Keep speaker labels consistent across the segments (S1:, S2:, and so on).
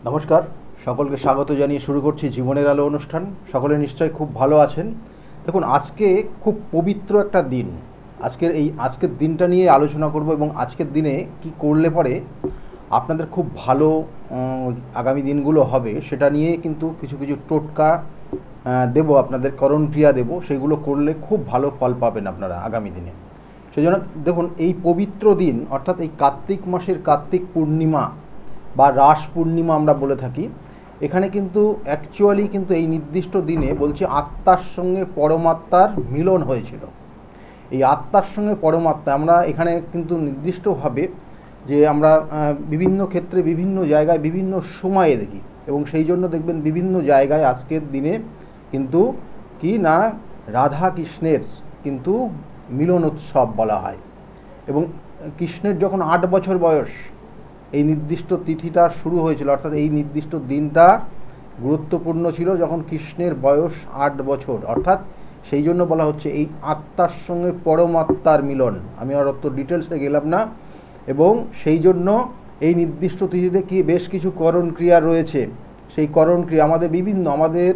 S1: নমস্কার, সকলকে স্বাগত জানিয়ে শুরু করছি জীবনের আলো অনুষ্ঠান। সকলে নিশ্চয়ই খুব ভালো আছেন। দেখুন, আজকে খুব পবিত্র একটা দিন। আজকের দিনটা নিয়ে আলোচনা করব এবং আজকের দিনে কি করলে পরে আপনাদের খুব ভালো আগামী দিনগুলো হবে সেটা নিয়ে কিন্তু কিছু কিছু টোটকা দেব, আপনাদের করণ ক্রিয়া দেব, সেগুলো করলে খুব ভালো ফল পাবেন আপনারা আগামী দিনে। সেই জন্য দেখুন, এই পবিত্র দিন অর্থাৎ এই কার্তিক মাসের কার্তিক পূর্ণিমা বা রাস পূর্ণিমা আমরা বলে থাকি, এখানে কিন্তু অ্যাকচুয়ালি কিন্তু এই নির্দিষ্ট দিনে বলছি আত্মার সঙ্গে পরমাত্মার মিলন হয়েছিল। এই আত্মার সঙ্গে পরমাত্মা আমরা এখানে কিন্তু নির্দিষ্টভাবে যে আমরা বিভিন্ন ক্ষেত্রে বিভিন্ন জায়গায় বিভিন্ন সময়ে দেখি, এবং সেই জন্য দেখবেন বিভিন্ন জায়গায় আজকের দিনে কিন্তু কি না রাধা কৃষ্ণের কিন্তু মিলন উৎসব বলা হয়। এবং কৃষ্ণের যখন 8 বছর বয়স এই নির্দিষ্ট তিথিটা শুরু হয়েছিল, অর্থাৎ এই নির্দিষ্ট দিনটা গুরুত্বপূর্ণ ছিল যখন কৃষ্ণের বয়স 8 বছর, অর্থাৎ সেই জন্য বলা হচ্ছে এই আত্মার সঙ্গে পরমাত্মার মিলন। আমি আর অত ডিটেলসে গেলাম না। এবং সেই জন্য এই নির্দিষ্ট তিথিতে কি বেশ কিছু করণ ক্রিয়া রয়েছে। সেই করণ ক্রিয়া আমাদের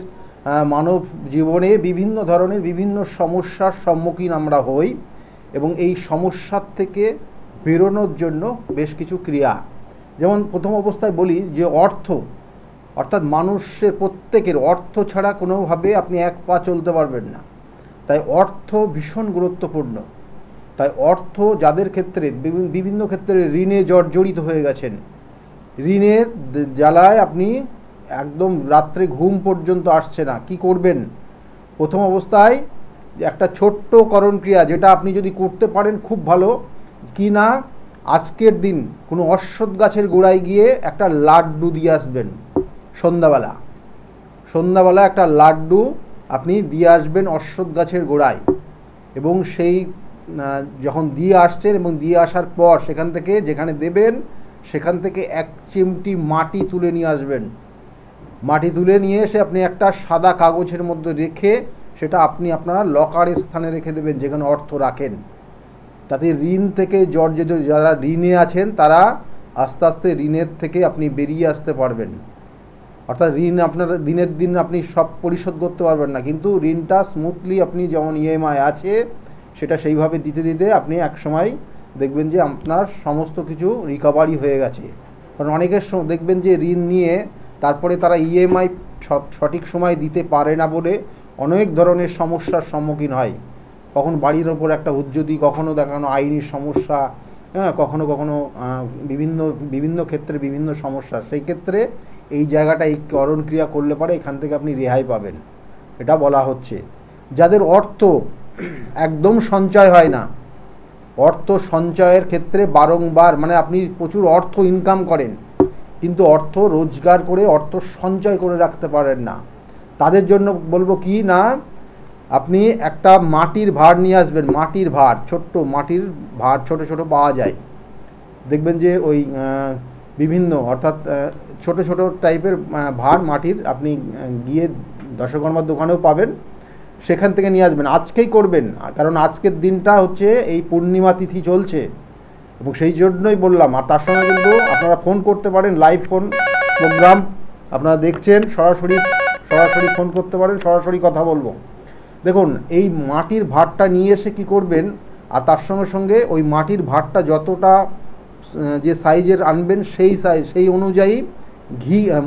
S1: মানব জীবনে বিভিন্ন ধরনের বিভিন্ন সমস্যার সম্মুখীন আমরা হই, এবং এই সমস্যার থেকে বেরোনোর জন্য বেশ কিছু ক্রিয়া। যেমন প্রথম অবস্থায় বলি যে অর্থাৎ মানুষের প্রত্যেকের অর্থ ছাড়া কোনোভাবে আপনি এক পা চলতে পারবেন না। তাই অর্থ ভীষণ গুরুত্বপূর্ণ। তাই অর্থ যাদের ক্ষেত্রে বিভিন্ন ক্ষেত্রে ঋণে জর্জরিত হয়ে গেছেন, ঋণের জ্বালায় আপনি একদম রাত্রে ঘুম পর্যন্ত আসছে না, কি করবেন? প্রথম অবস্থায় একটা ছোট্ট করণ ক্রিয়া যেটা আপনি যদি করতে পারেন খুব ভালো, কি না আজকের দিন কোনো অশ্বত্থ গাছের গোড়ায় গিয়ে একটা লাড্ডু দিয়ে আসবেন। সন্ধ্যাবেলা একটা লাড্ডু আপনি দিয়ে আসবেন অশ্বত্থ গাছের গোড়ায়, এবং সেই যখন দিয়ে আসছেন এবং দিয়ে আসার পর সেখান থেকে যেখানে দেবেন সেখান থেকে 1 চিমটি মাটি তুলে নিয়ে আসবেন। মাটি তুলে নিয়ে এসে আপনি একটা সাদা কাগজের মধ্যে রেখে সেটা আপনি আপনার লকারের স্থানে রেখে দেবেন, যেখানে অর্থ রাখেন। তাতে ঋণ থেকে জর্জরিত যারা ঋণে আছেন তারা আস্তে আস্তে ঋণের থেকে আপনি বেরিয়ে আসতে পারবেন। অর্থাৎ ঋণ আপনার দিনের দিন আপনি সব পরিশোধ করতে পারবেন না, কিন্তু ঋণটা স্মুথলি আপনি যেমন ইএমআই আছে সেটা সেইভাবে দিতে দিতে আপনি এক সময় দেখবেন যে আপনার সমস্ত কিছু রিকভারি হয়ে গেছে। কারণ অনেকের দেখবেন যে ঋণ নিয়ে তারপরে তারা ইএমআই সঠিক সময় দিতে পারে না বলে অনেক ধরনের সমস্যার সম্মুখীন হয়। কখন বাড়ির ওপর একটা হুজ্জতি, কখনো দেখানো আইনি সমস্যা, কখনো কখনো বিভিন্ন ক্ষেত্রে বিভিন্ন সমস্যা। সেই ক্ষেত্রে এই জায়গাটা এই করণ ক্রিয়া করলে পরে এখান থেকে আপনি রেহাই পাবেন, এটা বলা হচ্ছে। যাদের অর্থ একদম সঞ্চয় হয় না, অর্থ সঞ্চয়ের ক্ষেত্রে বারংবার মানে আপনি প্রচুর অর্থ ইনকাম করেন কিন্তু অর্থ রোজগার করে অর্থ সঞ্চয় করে রাখতে পারেন না, তাদের জন্য বলবো কি না আপনি একটা মাটির ভাঁড় নিয়ে আসবেন। মাটির ভাঁড়, ছোট্ট মাটির ভাঁড় ছোট ছোট পাওয়া যায়, দেখবেন যে ওই বিভিন্ন অর্থাৎ ছোট ছোট টাইপের ভাঁড় মাটির আপনি গিয়ে দশকর্মার দোকানেও পাবেন, সেখান থেকে নিয়ে আসবেন। আজকেই করবেন, কারণ আজকের দিনটা হচ্ছে এই পূর্ণিমা তিথি চলছে, এবং সেই জন্যই বললাম। আর তার সঙ্গে কিন্তু আপনারা ফোন করতে পারেন, লাইভ ফোন প্রোগ্রাম আপনারা দেখছেন, সরাসরি ফোন করতে পারেন, সরাসরি কথা বলবো। দেখুন, এই মাটির ভাঁড়টা নিয়ে এসে কি করবেন, আর তার সঙ্গে সঙ্গে ওই মাটির ভাঁড়টা যতটা যে সাইজের আনবেন সেই অনুযায়ী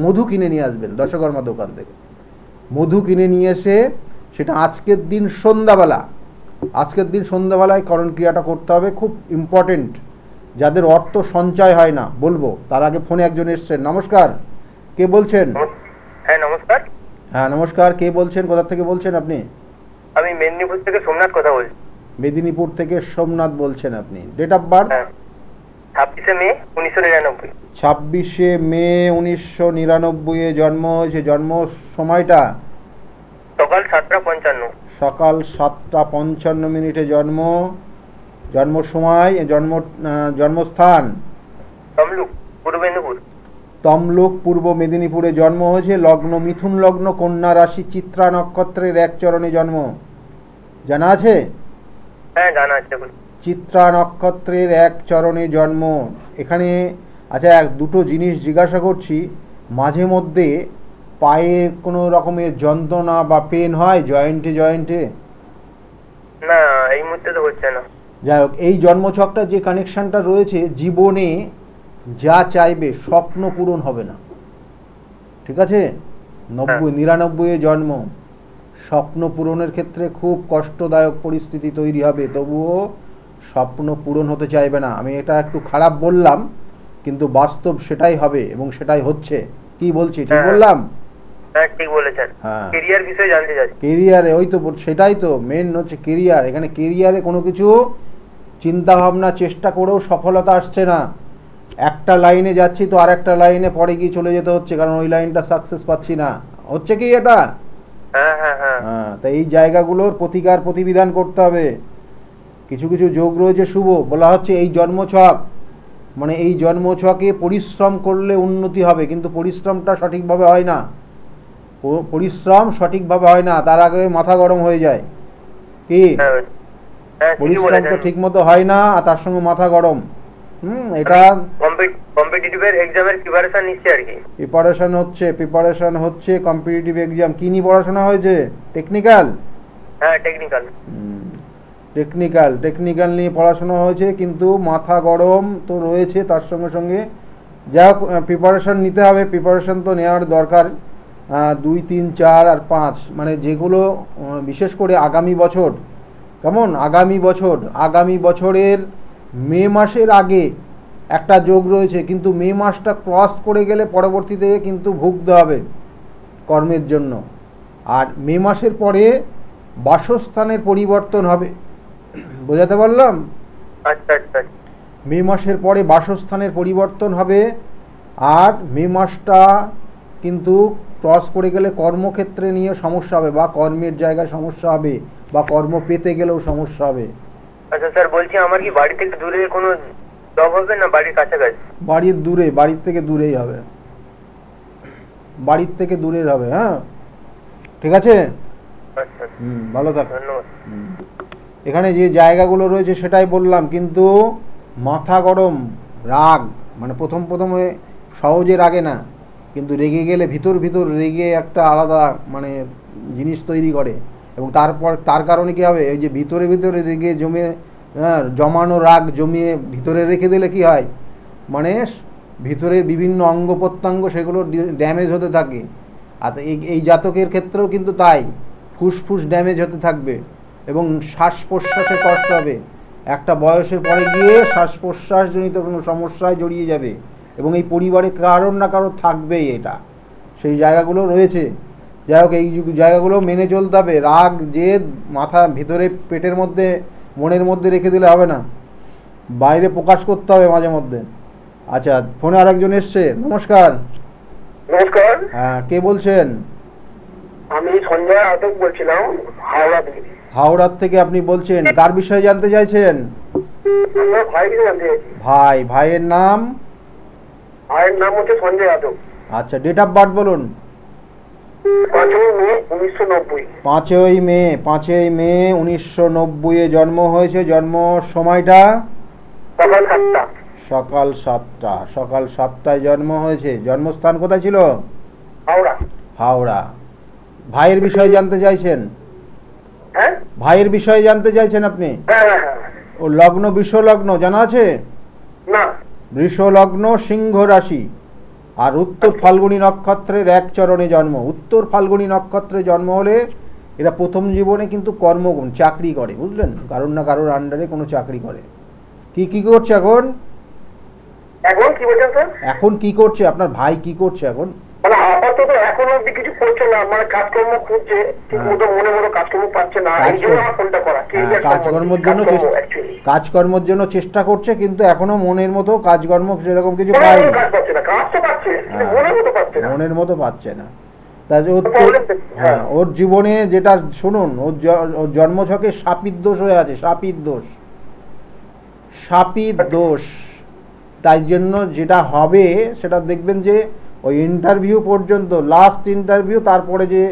S1: মধু কিনে নিয়ে আসবেন দশকর্মা দোকান থেকে। মধু কিনে নিয়ে এসে সেটা আজকের দিন সন্ধ্যাবেলায় করণ ক্রিয়াটা করতে হবে, খুব ইম্পর্টেন্ট। যাদের অর্থ সঞ্চয় হয় না বলবো, তার আগে ফোনে একজন এসছেন। নমস্কার, কে বলছেন?
S2: হ্যাঁ নমস্কার।
S1: হ্যাঁ নমস্কার, কে বলছেন, কোথা থেকে বলছেন আপনি?
S2: আমি মেদিনীপুর থেকে সোমনাথ কথা বলছি।
S1: মেদিনীপুর থেকে সোমনাথ বলছেন আপনি। Date of birth?
S2: 26শে মে 1999।
S1: 26শে মে 1999 এ জন্ম হয়েছে। জন্ম সময়টা
S2: সকাল 7:55।
S1: সকাল 7:55 জন্ম সময়, জন্মস্থান
S2: তমলুক, পূর্ব মেদিনীপুর।
S1: তমলুক, পূর্ব মেদিনীপুরে জন্ম হয়েছে। লগ্ন মিথুন লগ্ন, কন্যা রাশি, চিত্রা নক্ষত্রের 1 চরণে জন্ম। জানা আছে?
S2: হ্যাঁ জানা আছে।
S1: চিত্রা নক্ষত্রের 1 চরণে জন্ম। এখানে আচ্ছা দুটো জিনিস জিজ্ঞাসা করছি। মাঝে মধ্যে পায়ে কোনো রকমের যন্ত্রণা বা পেন হয় জয়েন্টে জয়েন্টে?
S2: না, এই মুহূর্তে তো হচ্ছে না।
S1: যাই হোক, এই জন্মছকটা যে কানেকশনটা রয়েছে, জীবনে যা চাইবে স্বপ্ন পূরণ হবে না, ঠিক আছে? 99 জন্ম, স্বপ্ন পূরণের ক্ষেত্রে খুব কষ্টদায়ক পরিস্থিতি তৈরি হবে, তবুও স্বপ্ন পূরণ হতে চাইবে না। আমি এটা একটু খারাপ বললাম, কিন্তু বাস্তব সেটাই হবে এবং সেটাই হচ্ছে। কি বলছি, ঠিক বললাম?
S2: হ্যাঁ, ঠিক বলেছেন।
S1: হ্যাঁ,
S2: কেরিয়ার বিষয়ে জানতে চাচ্ছি।
S1: কেরিয়ারে, ওই তো সেটাই তো মেন হচ্ছে কেরিয়ার। এখানে কেরিয়ারে কোনো কিছু চিন্তা ভাবনা চেষ্টা করেও সফলতা আসছে না। একটা লাইনে যাচ্ছি তো আর একটা লাইনে পরে গিয়ে চলে যেতে হচ্ছে, কারণ ওই লাইনটা সাকসেস পাচ্ছি না। হচ্ছে কি এটা?
S2: হ্যাঁ হ্যাঁ হ্যাঁ।
S1: হ্যাঁ, তা এই জায়গাগুলোর প্রতিকার প্রতিবিধান করতে হবে। কিছু কিছু যোগ রয়েছে শুভ, বলা হচ্ছে এই জন্মছক, মানে এই জন্মছকে পরিশ্রম করলে উন্নতি হবে, কিন্তু পরিশ্রমটা সঠিকভাবে হয় না। পরিশ্রম সঠিকভাবে হয় না, তার আগে মাথা গরম হয়ে যায়। কি পরিশ্রমটা ঠিক মতো হয় না, আর তার সঙ্গে মাথা গরম। এটা
S2: কম্পিটিটিভ এক্সামের প্রিপারেশন নিচ্ছে আর কি।
S1: প্রিপারেশন হচ্ছে কম্পিটিটিভ এক্সাম। কি নিয়ে পড়াশোনা হয়েছে? টেকনিক্যাল?
S2: হ্যাঁ, টেকনিক্যাল
S1: নিয়ে পড়াশোনা হয়েছে, কিন্তু মাথা গরম তো রয়েছে তার সঙ্গে সঙ্গে। যা হোক, প্রিপারেশন নিতে হবে, প্রিপারেশন তো নেওয়ার দরকার। 2, 3, 4 আর 5, মানে যেগুলো বিশেষ করে আগামী বছর, কেমন, আগামী বছরের মে মাসের আগে একটা যোগ রয়েছে, কিন্তু মে মাসটা ক্রস করে গেলে পরবর্তীতে কিন্তু ভুগতে হবে কর্মের জন্য। আর মে মাসের পরে বাসস্থানের পরিবর্তন হবে, বোঝাতে পারলাম?
S2: আচ্ছা আচ্ছা।
S1: মে মাসের পরে বাসস্থানের পরিবর্তন হবে, আর মে মাসটা কিন্তু ক্রস করে গেলে কর্মক্ষেত্রে নিয়ে সমস্যা হবে, বা কর্মের জায়গায় সমস্যা হবে, বা কর্ম পেতে গেলেও সমস্যা হবে।
S2: আচ্ছা স্যার, বলছি আমার কি বাড়ি থেকে দূরে কোনো জব হবে না বাড়ির কাছাকাছি?
S1: বাড়ির থেকে দূরেই হবে, বাড়ির থেকে দূরের হবে। হ্যাঁ, ঠিক আছে।
S2: আচ্ছা,
S1: ভালো থাক,
S2: ধন্যবাদ।
S1: এখানে যে জায়গাগুলো রয়েছে সেটাই বললাম, কিন্তু মাথা গরম, রাগ, মানে প্রথমে সহজে রাগে না, কিন্তু রেগে গেলে ভিতর রেগে একটা আলাদা মানে জিনিস তৈরি করে, এবং তারপর তার কারণে কি হবে, এই যে ভিতরে রেগে জমানো রাগ জমিয়ে ভিতরে রেখে দিলে কি হয়, মানে ভিতরের বিভিন্ন অঙ্গ প্রত্যঙ্গ সেগুলো ড্যামেজ হতে থাকে। আর এই জাতকের ক্ষেত্রেও কিন্তু তাই, ফুসফুস ড্যামেজ হতে থাকবে এবং শ্বাস প্রশ্বাসে কষ্ট হবে। একটা বয়সের পরে গিয়ে শ্বাস প্রশ্বাসজনিত কোনো সমস্যায় জড়িয়ে যাবে, এবং এই পরিবারে কারোর না কারোর থাকবেই এটা, সেই জায়গাগুলো রয়েছে। যাই হোক, এই জায়গাগুলো মেনে চলতে হবে। রাগ জেদ মাথা ভিতরে পেটের মধ্যে মনের মধ্যে রেখে দিলে হবে না, বাইরে প্রকাশ করতে হবে মাঝে মধ্যে। আচ্ছা, ফোনে আরেকজন এসছে। নমস্কার।
S2: নমস্কার।
S1: হ্যাঁ, কে বলছেন?
S2: আমি সঞ্জয় আতক বলছিলাম, হাওড়া থেকে।
S1: হাওড়ার থেকে আপনি বলছেন, কার বিষয়ে জানতে চাইছেন? ভাইয়ের নাম?
S2: ভাইয়ের নাম হচ্ছে সঞ্জয় আতক।
S1: আচ্ছা, ডেট অফ বার্থ বলুন।
S2: 5ই মে 1990।
S1: 5ই মে 1990 জন্ম হয়েছে। জন্ম সময়টা? সকাল 7টায় জন্ম হয়েছে। জন্মস্থান কোথায় ছিল? হাওড়া। ভাইয়ের বিষয়ে জানতে চাইছেন?
S2: হ্যাঁ,
S1: ভাইয়ের বিষয়ে জানতে চাইছেন আপনি? ও লগ্ন বৃষ লগ্ন জানা আছে?
S2: না।
S1: বৃষ লগ্ন, সিংহ রাশি, আর উত্তর ফাল্গুনী নক্ষত্রের 1 চরণে জন্ম। উত্তর ফাল্গুনী নক্ষত্রে জন্ম হলে এরা প্রথম জীবনে কিন্তু কর্মগুণ চাকরি করে, বুঝলেন, কারোর না কারোর আন্ডারে কোনো চাকরি করে। কি করছে এখন?
S2: কি বলছেন স্যার?
S1: এখন কি করছে আপনার ভাই? কি করছে এখন?
S2: মানে আপাতত এখন অবধি কিছু করছে না, মানে কাজকর্ম খুঁজছে, ঠিকমতো মনে কাজকর্ম পাচ্ছে না, এই জন্য আমার ফোনটা করা।
S1: কাজকর্মের জন্য চেষ্টা করছে, কিন্তু এখনো মনের মতো কাজকর্ম সেরকম কিছু পায়নি। মনের মতো পাচ্ছে না। ওর জীবনে যেটা শুনুন, ওর জন্মছকে সাপির দোষ হয়ে আছে। সাপির দোষ, তাই জন্য যেটা হবে সেটা দেখবেন যে ওই ইন্টারভিউ পর্যন্ত, লাস্ট ইন্টারভিউ, তারপরে যে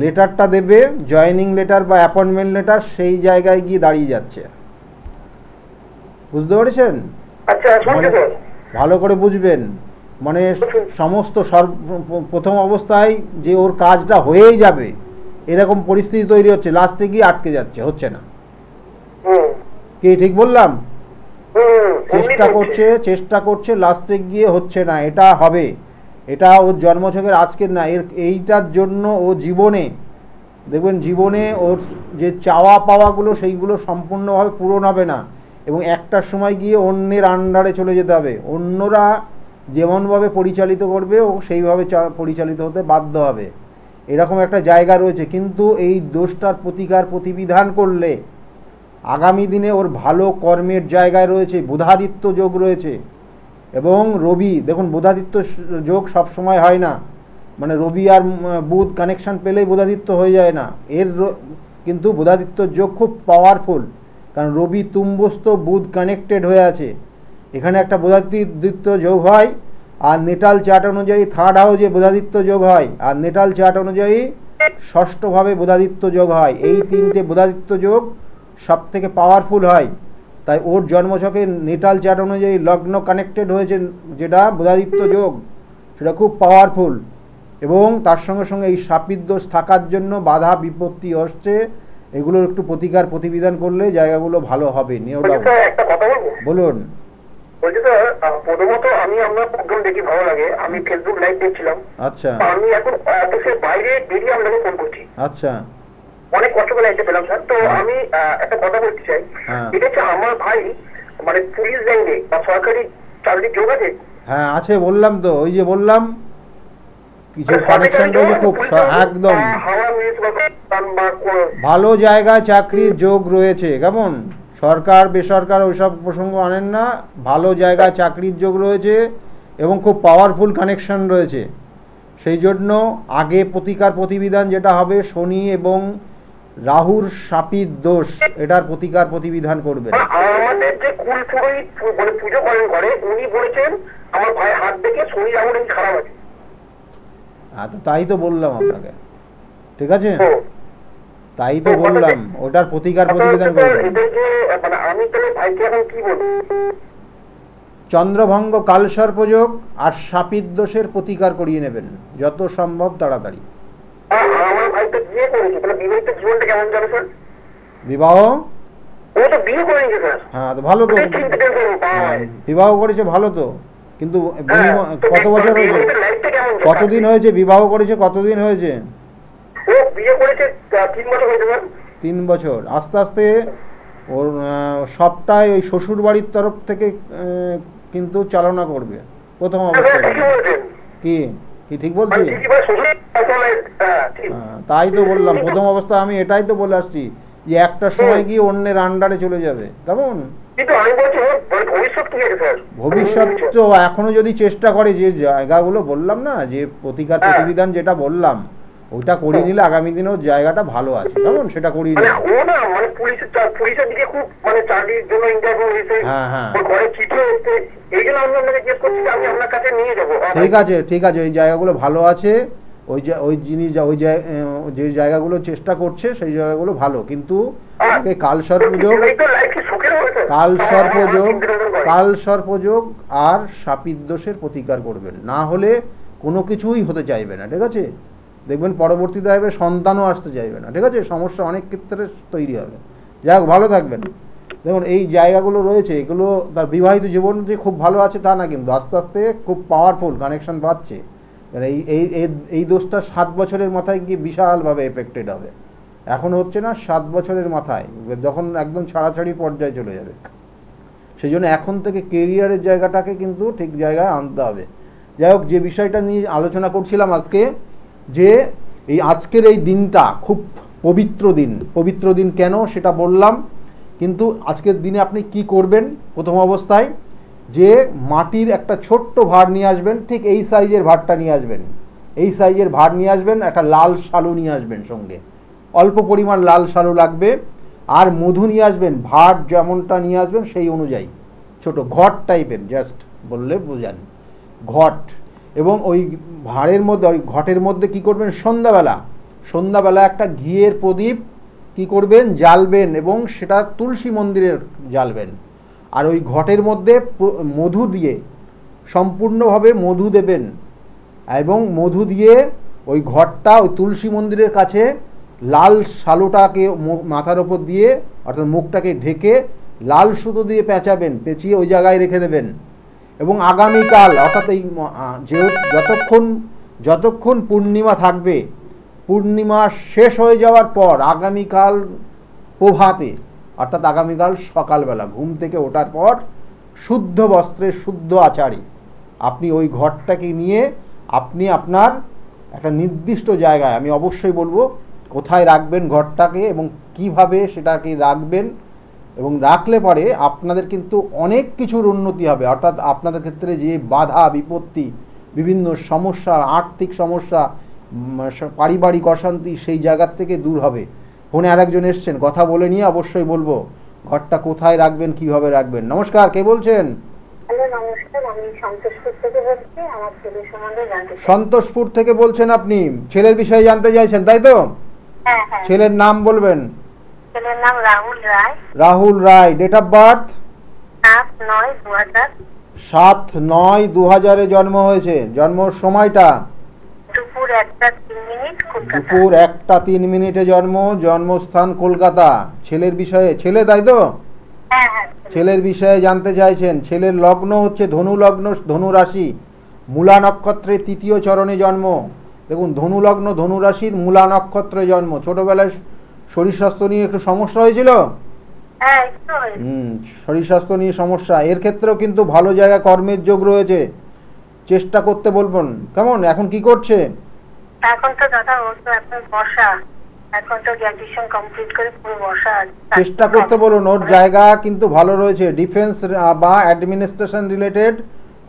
S1: লেটারটা দেবে, জয়েনিং লেটার বা অ্যাপয়েন্টমেন্ট লেটার, সেই জায়গায় গিয়ে দাঁড়িয়ে যাচ্ছে। বুঝতে পেরেছেন?
S2: আচ্ছা,
S1: ভালো করে বুঝবেন, মানে সমস্ত প্রথম অবস্থায় যে ওর কাজটা হয়েই যাবে এরকম পরিস্থিতি তৈরি হচ্ছে, লাস্টে গিয়ে আটকে যাচ্ছে, হচ্ছে না। কি ঠিক বললাম? চেষ্টা করছে লাস্টে গিয়ে হচ্ছে না, এটা হবে। এটা ওর জন্মছকের আজকের না, এইটার জন্য ও জীবনে দেখবেন, জীবনে ওর যে চাওয়া পাওয়াগুলো সেইগুলো সম্পূর্ণভাবে পূরণ হবে না, এবং একটার সময় গিয়ে অন্যের আন্ডারে চলে যেতে হবে। অন্যরা যেমনভাবে পরিচালিত করবে ও সেইভাবে পরিচালিত হতে বাধ্য হবে, এরকম একটা জায়গা রয়েছে। কিন্তু এই দোষটার প্রতিকার প্রতিবিধান করলে আগামী দিনে ওর ভালো কর্মের জায়গায় রয়েছে, বুধাদিত্য যোগ রয়েছে। এবং রবি, দেখুন বুধাদিত্য যোগ সব সময় হয় না, মানে রবি আর বুধ কানেকশন পেলেই বুধাদিত্য হয়ে যায় না। কিন্তু বুধাদিত্য যোগ খুব পাওয়ারফুল, কারণ রবি তুম্বস্থ, বুধ কানেক্টেড হয়ে আছে। এখানে একটা বুধাদিত্য যোগ হয়, আর নেটাল চার্ট অনুযায়ী থার্ড হাউসে বুধাদিত্য যোগ হয়, আর নেটাল চার্ট অনুযায়ী ষষ্ঠভাবে বুধাদিত্য যোগ হয়। এই তিনটে বুধাদিত্য যোগ সব থেকে পাওয়ারফুল হয়। তাই ওর জন্মছকে নেটাল চার্ট অনুযায়ী লগ্ন কানেক্টেড হয়েছে, যেটা বুধাদিত্য যোগ, সেটা খুব পাওয়ারফুল। এবং তার সঙ্গে সঙ্গে এই শাপিত দোষ থাকার জন্য বাধা বিপত্তি আসছে, এগুলোর একটু প্রতিকার প্রতিবিধান করলে জায়গাগুলো ভালো হবে।
S2: একটা কথা
S1: বলুন।
S2: বলছি স্যার, প্রথমত আমি আপনার প্রোগ্রাম দেখি, ভালো লাগে, আমি ফেসবুক লাইভ দেখছিলাম।
S1: আচ্ছা।
S2: আমি এখন অফিসের বাইরে বেরিয়ে আপনাকে ফোন করছি।
S1: আচ্ছা।
S2: অনেক কষ্ট করে লাইনটা পেলাম স্যার। তো আমি একটা কথা বলতে চাই, এটা হচ্ছে আমার ভাই মানে পুলিশ লাইনে বা সরকারি চাকরির যোগ আছে।
S1: হ্যাঁ আছে, বললাম তো, ওই যে বললাম কিছু কানেকশন রয়েছে খুব, একদম ভালো জায়গায় চাকরির যোগ রয়েছে। কেমন সরকার বেসরকার ওইসব প্রসঙ্গ আনেন না, ভালো জায়গায় চাকরির যোগ রয়েছে এবং খুব পাওয়ারফুল কানেকশন রয়েছে। সেই জন্য আগে প্রতিকার প্রতিবিধান যেটা হবে, শনি এবং রাহুর শাপিত দোষ, এটার প্রতিকার প্রতিবিধান করবেন।
S2: আমাদের যে কুল পুরোহিত মানে পুজো করেন ঘরে, উনি বলেছেন আমার ভাই হাত দেখে শনি রাহুর খারাপ আছে।
S1: তাই তো বললাম আপনাকে, ঠিক আছে, তাই তো বললাম, ওটার প্রতিকার প্রতিবিধান করবেন।
S2: আমি তাহলে ভাইকে এখন কি বলবো?
S1: চন্দ্রভঙ্গ কালসর্পযোগ আর শাপিত দোষের প্রতিকার করিয়ে নেবেন যত সম্ভব তাড়াতাড়ি।
S2: আমার ভাই তো বিয়ে করেছে, তাহলে বিবাহিত জীবনটা কেমন যাবে স্যার?
S1: বিবাহ,
S2: ও তো বিয়ে করেছে স্যার।
S1: হ্যাঁ তো ভালো তো, বিবাহ করেছে ভালো তো, কিন্তু কত বছর হয়েছে, কতদিন হয়েছে বিবাহ করেছে, কতদিন হয়েছে?
S2: ও বিয়ে করেছে 3 বছর হয়েছে স্যার।
S1: 3 বছর। আস্তে আস্তে ওর সবটাই ওই শ্বশুর বাড়ির তরফ থেকে কিন্তু চালনা করবে প্রথম অবস্থায়। কি কি ঠিক বলছি? তাই তো বললাম, প্রথম অবস্থা আমি এটাই তো বলে আসছি যে একটা সময় গিয়ে অন্যের আন্ডারে চলে যাবে। কেমন ভবিষ্যৎ তো এখনো যদি চেষ্টা করে, যে জায়গাগুলো বললাম না, যে প্রতিকার প্রতিবিধান যেটা বললাম, ওইটা করিয়ে নিলে আগামী দিনেও জায়গাটা ভালো আছে। কেমন সেটা করিয়ে নিলে। হ্যাঁ হ্যাঁ ঠিক আছে, ঠিক আছে, ওই জায়গাগুলো ভালো আছে, ওই জিনিস যে জায়গাগুলো চেষ্টা করছে সেই জায়গাগুলো ভালো, কিন্তু কালসর্পযোগ আর শাপিত দোষের প্রতিকার করবেন, না হলে কোনো কিছুই হতে চাইবে না। ঠিক আছে, দেখবেন পরবর্তীতে হবে সন্তানও আসতে চাইবে না। ঠিক আছে, সমস্যা অনেক ক্ষেত্রে তৈরি হবে। যাই হোক, ভালো থাকবেন। দেখুন এই জায়গাগুলো রয়েছে, এগুলো তার বিবাহিত জীবন যে খুব ভালো আছে তা না, কিন্তু আস্তে আস্তে খুব পাওয়ারফুল কানেকশন পাচ্ছে। এই দোষটা 7 বছরের মাথায় গিয়ে বিশালভাবে এফেক্টেড হবে। এখন হচ্ছে না, 7 বছরের মাথায় যখন একদম ছাড়াছাড়ি পর্যায়ে চলে যাবে। সেই জন্য এখন থেকে কেরিয়ারের জায়গাটাকে কিন্তু ঠিক জায়গায় আনতে হবে। যাই হোক, যে বিষয়টা নিয়ে আলোচনা করছিলাম আজকে, যে এই আজকের এই দিনটা খুব পবিত্র দিন। পবিত্র দিন কেন সেটা বললাম, কিন্তু আজকের দিনে আপনি কি করবেন? প্রথম অবস্থায় যে মাটির একটা ছোট্ট ভাঁড় নিয়ে আসবেন, ঠিক এই সাইজের ভাঁড়টা নিয়ে আসবেন, এই সাইজের ভাঁড় নিয়ে আসবেন, একটা লাল শালু নিয়ে আসবেন সঙ্গে, অল্প পরিমাণ লাল শালু লাগবে, আর মধু নিয়ে আসবেন, ভাঁড় যেমনটা নিয়ে আসবেন সেই অনুযায়ী, ছোট ঘট টাইপের, জাস্ট বললে বোঝান, ঘট। এবং ওই ভাঁড়ের মধ্যে, ওই ঘটের মধ্যে কি করবেন, সন্ধ্যাবেলা একটা ঘিয়ের প্রদীপ কি করবেন, জ্বালবেন, এবং সেটা তুলসী মন্দিরের জ্বালবেন। আর ওই ঘটের মধ্যে মধু দিয়ে সম্পূর্ণভাবে মধু দেবেন এবং মধু দিয়ে ওই ঘরটা ওই তুলসী মন্দিরের কাছে লাল শালুটাকে মাথার ওপর দিয়ে অর্থাৎ মুখটাকে ঢেকে লাল সুতো দিয়ে পেঁচাবেন, পেঁচিয়ে ওই জায়গায় রেখে দেবেন। এবং আগামীকাল অর্থাৎ এই যতক্ষণ পূর্ণিমা থাকবে, পূর্ণিমা শেষ হয়ে যাওয়ার পর আগামীকাল প্রভাতে অর্থাৎ আগামীকাল সকালবেলা ঘুম থেকে ওঠার পর শুদ্ধ বস্ত্রে শুদ্ধ আচারে আপনি ওই ঘরটাকে নিয়ে আপনি আপনার একটা নির্দিষ্ট জায়গায়, আমি অবশ্যই বলবো কোথায় রাখবেন ঘরটাকে এবং কিভাবে সেটাকে রাখবেন, এবং রাখলে পরে আপনাদের কিন্তু অনেক কিছুর উন্নতি হবে। অর্থাৎ আপনাদের ক্ষেত্রে যে বাধা বিপত্তি, বিভিন্ন সমস্যা, আর্থিক সমস্যা, পারিবারিক অশান্তি, সেই জায়গার থেকে দূর হবে। ফোনে আরেকজন এসছেন, কথা বলে নিয়ে অবশ্যই বলবো ঘরটা কোথায় রাখবেন, কিভাবে রাখবেন। নমস্কার, কে বলছেন? সন্তোষপুর থেকে বলছেন আপনি? ছেলের বিষয়ে জানতে চাইছেন, তাই তো? ছেলের নাম বলবেন?
S3: ছেলের নাম Rahul Roy.
S1: Rahul Roy. Date of birth? 7/9/2000 জন্ম হয়েছে। জন্ম সময়টা?
S3: দুপুর 1:03
S1: দুপুর 1:03 জন্ম। জন্মস্থান কলকাতা। ছেলের বিষয়ে, ছেলে তাই তো? ছেলের বিষয়ে জানতে চাইছেন। ছেলের লগ্ন হচ্ছে ধনু লগ্ন, ধনু রাশি, মূলা নক্ষত্রের 3য় চরণে জন্ম। দেখুন, ধনু লগ্ন, ধনু রাশির মূলা নক্ষত্রে জন্ম। ছোটবেলায় শরীর স্বাস্থ্য নিয়ে একটু সমস্যা হয়েছিল? শরীর স্বাস্থ্য নিয়ে সমস্যা। এর ক্ষেত্রেও কিন্তু ভালো জায়গা কর্মের যোগ রয়েছে, চেষ্টা করতে বলবেন। কেমন এখন কি করছে?
S3: এখন তো দাদা ওর তো এখন বর্ষা, এখন তো গ্র্যাজুয়েশন কমপ্লিট করে পুরো বর্ষা।
S1: চেষ্টা করতে বলুন, ওর জায়গা কিন্তু ভালো রয়েছে। ডিফেন্স বা অ্যাডমিনিস্ট্রেশন রিলেটেড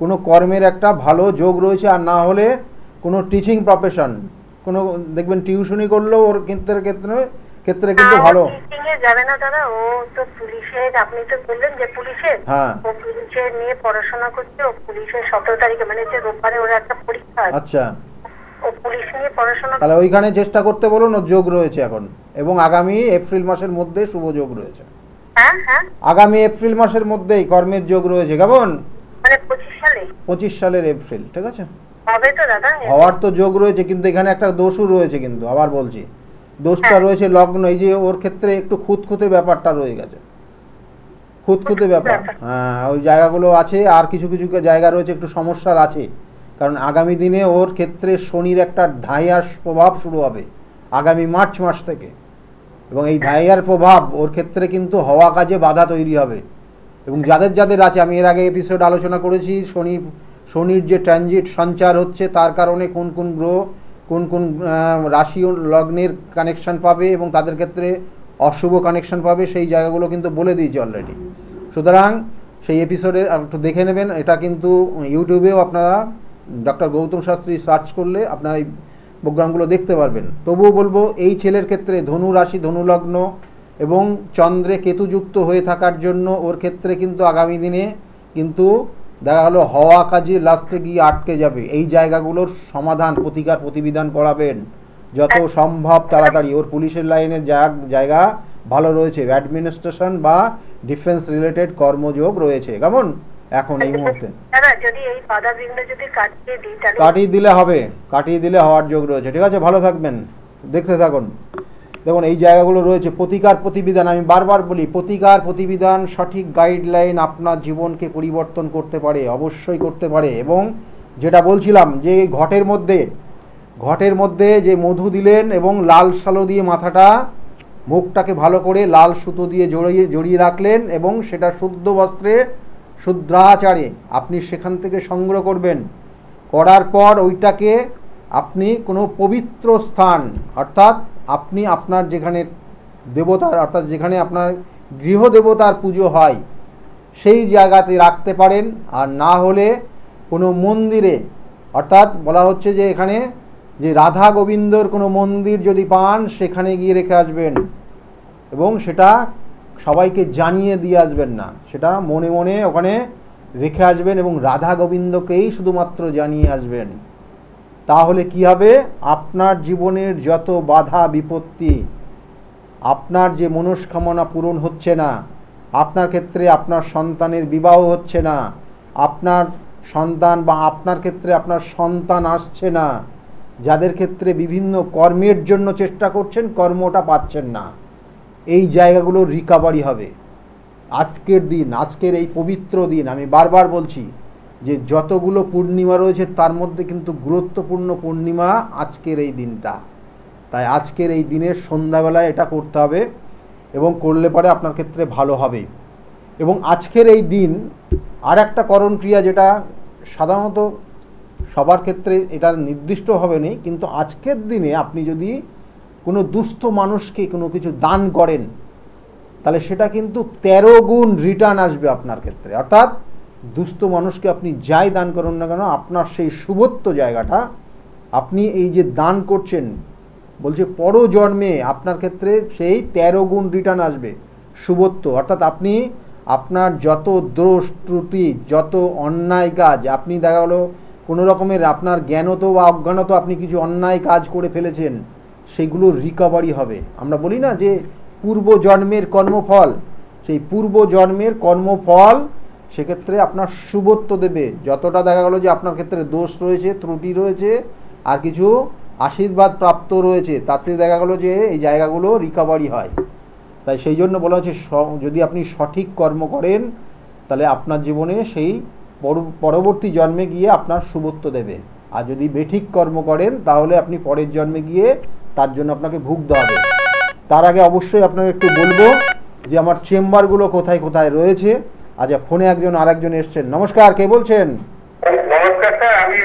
S1: কোনো কর্মের একটা ভালো যোগ রয়েছে। আর না হলে কোনো টিচিং প্রফেশন, কোনো দেখবেন টিউশনি করলেও ওর ক্ষেত্রে কিন্তু ভালো।
S3: টিচিং এ যাবে না দাদা, ও তো পুলিশের, আপনি তো বললেন যে পুলিশের, ও পুলিশের নিয়ে পড়াশোনা করছে। ও পুলিশের 17 তারিখে মানে যে রোববারে ওর একটা পরীক্ষা আছে।
S1: আচ্ছা,
S3: ও পুলিশ নিয়ে পড়াশোনা,
S1: তাহলে ওইখানে চেষ্টা করতে বলুন। ওর যোগ রয়েছে এখন, এবং আগামী এপ্রিল মাসের মধ্যে শুভ যোগ রয়েছে। আগামী এপ্রিল মাসের মধ্যেই কর্মের যোগ রয়েছে। কেমন?
S3: মানে 25
S1: সালের এপ্রিল, ঠিক আছে?
S3: হবে তো দাদা?
S1: হওয়ার তো যোগ রয়েছে, কিন্তু এখানে একটা দোষও রয়েছে। কিন্তু আবার বলছি, দোষটা রয়েছে লগ্ন, এই যে ওর ক্ষেত্রে একটু খুঁতখুঁতে ব্যাপারটা রয়ে গেছে, খুঁতখুঁতে ব্যাপার। হ্যাঁ, ওই জায়গাগুলো আছে। আর কিছু কিছু জায়গা রয়েছে একটু সমস্যার আছে, কারণ আগামী দিনে ওর ক্ষেত্রে শনির একটা ঢাইয়ার প্রভাব শুরু হবে আগামী মার্চ মাস থেকে, এবং এই ঢাইয়ার প্রভাব ওর ক্ষেত্রে কিন্তু হওয়া কাজে বাধা তৈরি হবে। এবং যাদের যাদের আছে, আমি এর আগে এপিসোড আলোচনা করেছি, শনির যে ট্রানজিট সঞ্চার হচ্ছে, তার কারণে কোন কোন গ্রহ কোন কোন রাশি ও লগ্নের কানেকশন পাবে এবং তাদের ক্ষেত্রে অশুভ কানেকশন পাবে, সেই জায়গাগুলো কিন্তু বলে দিয়েছি অলরেডি। সুতরাং সেই এপিসোডে একটু দেখে নেবেন। এটা কিন্তু ইউটিউবেও আপনারা ডক্টর গৌতম শাস্ত্রী সার্চ করলে আপনারা এই প্রোগ্রামগুলো দেখতে পারবেন। তবুও বলবো, এই ছেলের ক্ষেত্রে ধনু রাশি, ধনু লগ্ন এবং চন্দ্রে কেতুযুক্ত হয়ে থাকার জন্য ওর ক্ষেত্রে কিন্তু আগামী দিনে কিন্তু দেখা গেলো হওয়া কাজে লাস্টে গিয়ে আটকে যাবে। এই জায়গাগুলোর সমাধান, প্রতিকার, প্রতিবিধান করাবেন যত সম্ভব তাড়াতাড়ি। ওর পুলিশের লাইনের জায়গা ভালো রয়েছে, অ্যাডমিনিস্ট্রেশন বা ডিফেন্স রিলেটেড কর্মযোগ রয়েছে। কেমন এখন এই মুহূর্তে? কাটিয়ে দিলে হবে, কাটিয়ে দিলে হওয়ার যোগ রয়েছে। ঠিক আছে, ভালো থাকবেন, দেখতে থাকুন। দেখুন, এই জায়গাগুলো রয়েছে। প্রতিকার প্রতিবিধান, আমি বারবার বলি, প্রতিকার প্রতিবিধান, সঠিক গাইডলাইন আপনার জীবনকে পরিবর্তন করতে পারে, অবশ্যই করতে পারে। এবং যেটা বলছিলাম যে ঘটের মধ্যে যে মধু দিলেন এবং লাল শালো দিয়ে মাথাটা, মুখটাকে ভালো করে লাল সুতো দিয়ে জড়িয়ে রাখলেন, এবং সেটা শুদ্ধ বস্ত্রে শুদ্ধাচারে আপনি সেখান থেকে সংগ্রহ করবেন। করার পর ওইটাকে আপনি কোনো পবিত্র স্থান, অর্থাৎ আপনি আপনার যেখানে দেবতার, অর্থাৎ যেখানে আপনার গৃহদেবতার পুজো হয় সেই জায়গাতে রাখতে পারেন। আর না হলে কোনো মন্দিরে, অর্থাৎ বলা হচ্ছে যে এখানে যে রাধা গোবিন্দর কোনো মন্দির যদি পান, সেখানে গিয়ে রেখে আসবেন, এবং সেটা সবাইকে জানিয়ে দিয়ে আসবেন না, সেটা মনে মনে ওখানে রেখে আসবেন এবং রাধা গোবিন্দকেই শুধুমাত্র জানিয়ে আসবেন। তাহলে কি হবে? আপনার জীবনের যত বাধা বিপত্তি, আপনার যে মনস্কামনা পূরণ হচ্ছে না, আপনার ক্ষেত্রে আপনার সন্তানের বিবাহ হচ্ছে না, আপনার সন্তান, বা আপনার ক্ষেত্রে আপনার সন্তান আসছে না, যাদের ক্ষেত্রে বিভিন্ন কর্মের জন্য চেষ্টা করছেন, কর্মটা পাচ্ছেন না, এই জায়গাগুলো রিকভারি হবে আজকের দিন, আজকের এই পবিত্র দিন। আমি বারবার বলছি যে যতগুলো পূর্ণিমা রয়েছে তার মধ্যে কিন্তু গুরুত্বপূর্ণ পূর্ণিমা আজকের এই দিনটা। তাই আজকের এই দিনের সন্ধ্যাবেলায় এটা করতে হবে, এবং করলে পরে আপনার ক্ষেত্রে ভালো হবে। এবং আজকের এই দিন আর একটা করণ ক্রিয়া, যেটা সাধারণত সবার ক্ষেত্রে এটা নির্দিষ্টভাবে নেই, কিন্তু আজকের দিনে আপনি যদি কোনো দুস্থ মানুষকে কোনো কিছু দান করেন, তাহলে সেটা কিন্তু 13 গুণ রিটার্ন আসবে আপনার ক্ষেত্রে। অর্থাৎ দুস্থ মানুষকে আপনি যাই দান করুন না কেন, আপনার সেই শুভত্ব জায়গাটা, আপনি এই যে দান করছেন, বলছে পরজন্মে আপনার ক্ষেত্রে সেই 13 গুণ রিটার্ন আসবে শুভত্ব। অর্থাৎ আপনি আপনার যত দোষ ত্রুটি, যত অন্যায় কাজ, আপনি দেখা গেলো কোনো রকমের আপনার জ্ঞানত বা অজ্ঞানত আপনি কিছু অন্যায় কাজ করে ফেলেছেন, সেগুলো রিকভারি হবে। আমরা বলি না যে পূর্ব জন্মের কর্মফল, সেই পূর্ব জন্মের কর্মফল সেক্ষেত্রে আপনার শুভত্ব দেবে। যতটা দেখা গেলো যে আপনার ক্ষেত্রে দোষ রয়েছে, ত্রুটি রয়েছে, আর কিছু আশীর্বাদ প্রাপ্ত রয়েছে, তাতে দেখা গেলো যে এই জায়গাগুলো রিকভারি হয়। তাই সেই জন্য বলা হচ্ছে যদি আপনি সঠিক কর্ম করেন, তাহলে আপনার জীবনে সেই পরবর্তী জন্মে গিয়ে আপনার শুভত্ব দেবে। আর যদি বেঠিক কর্ম করেন, তাহলে আপনি পরের জন্মে গিয়ে তার জন্য আপনাকে ভুগতে হবে। তার আগে অবশ্যই আপনাকে একটু বলবো যে আমার চেম্বারগুলো কোথায় কোথায় রয়েছে। আচ্ছা, ফোনে আরেকজন এসছেন। নমস্কার, কে বলছেন?
S2: নমস্কার স্যার, আমি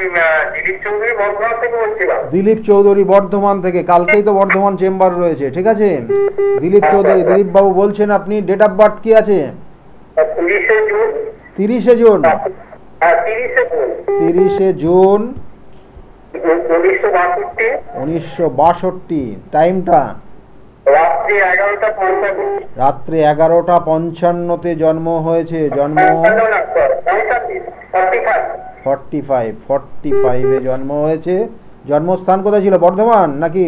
S2: দিলীপ চৌধুরী বর্ধমান থেকে বলছিলাম।
S1: দিলীপ চৌধুরী বর্ধমান থেকে, কালকেই তো বর্ধমান চেম্বার রয়েছে, ঠিক আছে? দিলীপ চৌধুরী, দিলীপ বাবু বলছেন, আপনি ডেট অফ বার্থ কি আছে? 30শে জুন 1962। টাইমটা রাত্রে 11:55 জন্ম হয়েছে। জন্ম 45 জন্ম হয়েছে। জন্মস্থান কোথায় ছিল? বর্ধমান নাকি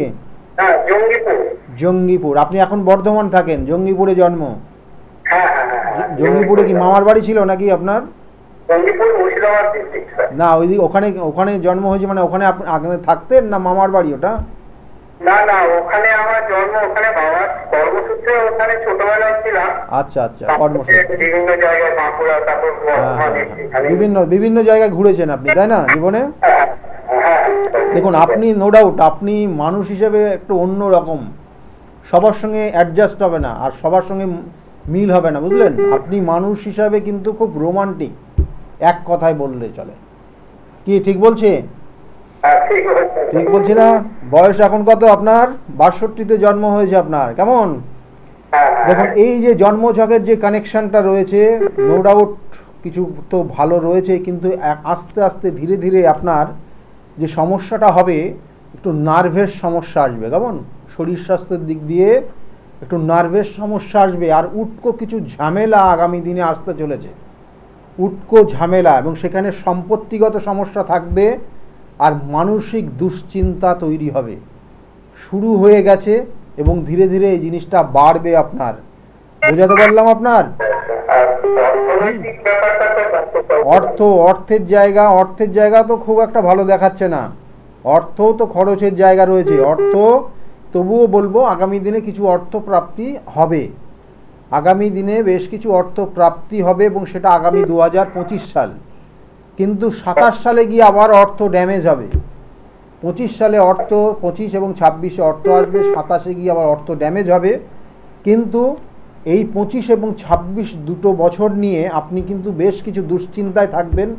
S1: জঙ্গিপুর? আপনি এখন বর্ধমান থাকেন, জঙ্গিপুরে জন্ম। জঙ্গিপুরে কি মামার বাড়ি ছিল নাকি আপনার? না, ওখানে জন্ম হয়েছে, মানে ওখানে আপনি থাকতেন না মামার বাড়ি ওটা?
S2: না না, ওখানে আমার জন্ম, ওখানে বাবার কর্মসূত্রে ওখানে ছোটবেলায় ছিলাম।
S1: আচ্ছা আচ্ছা, কর্মসূত্রে
S2: বিভিন্ন জায়গায়, বাঁকুড়া, তারপর
S1: বিভিন্ন জায়গায় ঘুরেছেন আপনি, তাই না জীবনে? দেখুন, আপনি নো ডাউট আপনি মানুষ হিসেবে একটু অন্য রকম, সবার সঙ্গে অ্যাডজাস্ট হবে না, আর সবার সঙ্গে মিল হবে না, বুঝলেন? আপনি মানুষ হিসাবে কিন্তু খুব রোমান্টিক, এক কথায় বললে চলে। কি ঠিক বলছে? ঠিক বলছি না? বয়স এখন কত আপনার? 62তে জন্ম হয়েছে আপনার, কেমন? দেখুন, এই যে জন্মছকের যে কানেকশনটা রয়েছে, নো ডাউট কিছু তো ভালো রয়েছে, কিন্তু আস্তে আস্তে ধীরে ধীরে আপনার যে সমস্যাটা হবে, একটু নার্ভের সমস্যা আসবে, কেমন? শরীর স্বাস্থ্যের দিক দিয়ে একটু নার্ভের সমস্যা আসবে, আর উটকো কিছু ঝামেলা আগামী দিনে আসতে চলেছে, উটকো ঝামেলা, এবং সেখানে সম্পত্তিগত সমস্যা থাকবে, আর মানসিক দুশ্চিন্তা তৈরি হবে, শুরু হয়ে গেছে, এবং ধীরে ধীরে এই জিনিসটা বাড়বে আপনার। বোঝাতে পারলাম আপনার? অর্থের জায়গা তো খুব একটা ভালো দেখাচ্ছে না, অর্থ তো খরচের জায়গা রয়েছে, অর্থ তবুও বলবো আগামী দিনে কিছু অর্থ প্রাপ্তি হবে, আগামী দিনে বেশ কিছু অর্থ প্রাপ্তি হবে, এবং সেটা আগামী 2025 সাল। কিন্তু 27 সালে গিয়ে আবার অর্থ ড্যামেজ হবে। 25 সালে অর্থ, 25 এবং 26-এ অর্থ আসবে, 27-এ গিয়ে আবার অর্থ ড্যামেজ হবে। কিন্তু এই 25 এবং 26 দুটো বছর নিয়ে আপনি কিন্তু বেশ কিছু দুশ্চিন্তায় থাকবেন,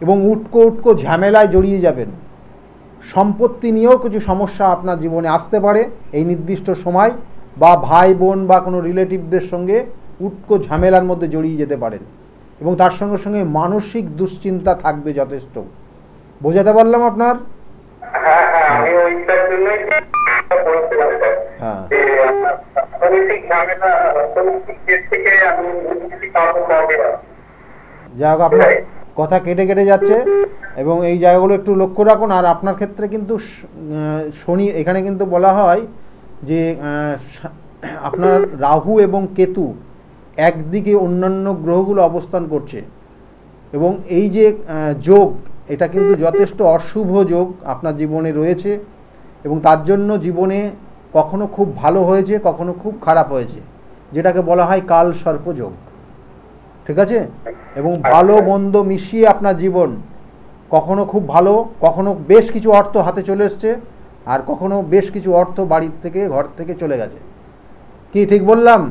S1: এবং উটকো ঝামেলায় জড়িয়ে যাবেন। সম্পত্তি নিয়েও কিছু সমস্যা আপনার জীবনে আসতে পারে এই নির্দিষ্ট সময়, বা ভাই বোন বা কোনো রিলেটিভদের সঙ্গে উটকো ঝামেলার মধ্যে জড়িয়ে যেতে পারেন, এবং তার সঙ্গে সঙ্গে মানসিক দুশ্চিন্তা থাকবে যথেষ্ট। বোঝাতে পারলাম আপনার? যাই হোক, আপনার কথা কেটে কেটে যাচ্ছে, এবং এই জায়গাগুলো একটু লক্ষ্য রাখুন। আর আপনার ক্ষেত্রে কিন্তু শনি, এখানে কিন্তু বলা হয় যে আপনার রাহু এবং কেতু একদিকে অন্যান্য গ্রহগুলো অবস্থান করছে, এবং এই যে যোগ, এটা কিন্তু যথেষ্ট অশুভ যোগ আপনার জীবনে রয়েছে, এবং তার জন্য জীবনে কখনো খুব ভালো হয়েছে, কখনো খুব খারাপ হয়েছে, যেটাকে বলা হয় কাল সর্পযোগ। ঠিক আছে? এবং ভালো মন্দ মিশিয়ে আপনার জীবন, কখনো খুব ভালো, কখনো বেশ কিছু অর্থ হাতে চলে এসছে, আর কখনো বেশ কিছু অর্থ বাড়ির থেকে, ঘর থেকে চলে গেছে। কি ঠিক বললাম?